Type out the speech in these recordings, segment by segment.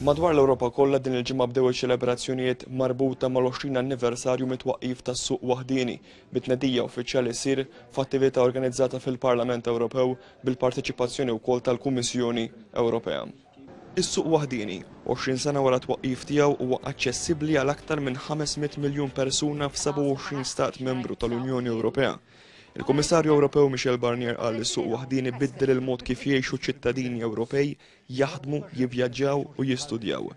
Madwar l-Ewropa kollha din il-ġimgħa bdew iċ-ċelebrazzjonijiet marbuta mal-20 anniversarju mit-twaqqif tas-suq waħdini bit-tnedija uffiċjali ssir f'attività organizzata fil-Parlament Ewropew bil-parteċipazzjoni wkoll tal-Kummissjoni Ewropea. Is-suq waħdini 20 sena wara twaqqif tiegħu huwa aċċessibbli għal aktar minn 500 miljun persuna f'27 stat membru tal-Unjoni Ewropea. Il-Kummissarju Ewropew Michel Barnier qal li s-suq waħdini biddel il-mod kif jgħixu ċittadini Ewropej jaħdmu, jivvjaġġaw u jistudjaw.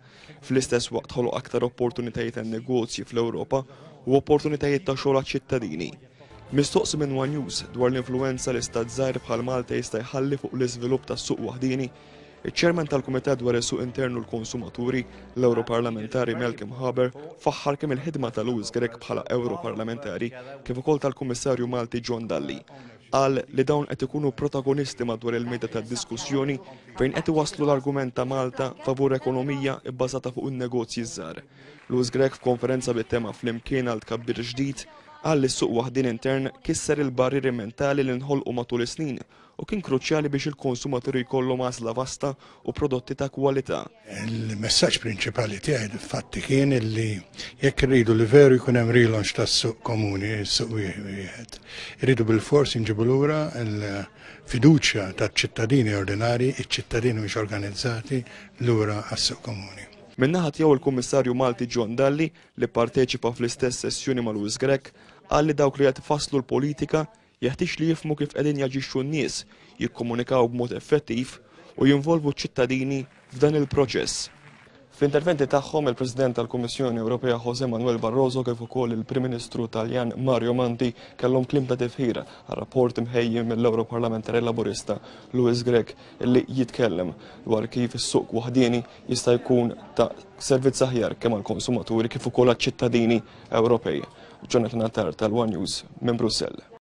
Fl-istess waqt ħoloq aktar opportunitajiet għan negozji fl-Ewropa u opportunitajiet ta' xogħol għaċ-ċittadini. Mistoqsi minn One News dwar l-influenza li stat żgħir bħal Malta jista' jħalli fuq l-iżvilupp tas-suq waħdini, iċ-ċermen tal-Kumitat dwar is-suq internu l-Konsumaturi, l-Europarlamentari Malcolm Harbour, faħħar kemm il-ħidma ta' Louis Grech bħala Europarlamentari kif ukoll tal-Kummissarju Malti John Dalli. Qal li dawn qed ikunu protagonisti madwar il-mejda tad-diskussjoni fejn qed iwasslu l-argument ta' Malta favur ekonomija bbażata fuq in-negozji żgħar. Louis Grech f'konferenza bit-tema flimkien għal tkabbir ġdid qal li s-suq waħdin intern kisser il-barrieri mentali li nħolqu matul is-snin u kien kruċjali biex il-konsumaturi jkollhom għażla vasta u prodotti ta' kwalità. Il-messaġġ prinċipali tiegħi fatti kien li jekk irridu li veru jkun hemm relaunch tas-suq komuni, is-suq wieħed. Irridu bil-fors inġibu lura l-fiduċja taċ-ċittadini ordinari, iċ-ċittadini mhux organizzati lura għas-suq komuni. Min-naħa tiegħu il-Kummissarju Malti John Dalli li pparteċipa fl-istess sessjoni ma' Louis Grech qal li dawk li qed ifasslu l-politika jeħtieġ li jifhmu kif qegħdin jaġixxu n-nies, jikkomunikaw b'mod effettiv u jinvolvu ċ-ċittadini f'dan il-proċess. F'interventi tagħhom il-President tal-Kummissjoni Ewropea José Manuel Barroso kif ukoll il-Prim Ministru Taljan Mario Monti kellhom kliem ta' tifħira għar-rapport imħejji mill-Ewroparlamentari Laburista Louis Grech illi jitkellem dwar kif is-suq waħdini jista' jkun ta' servizz aħjar kemm għall-konsumaturi kif ukoll għaċ-ċittadini Ewropej. Jonathan Attar tal-One News minn Brussell.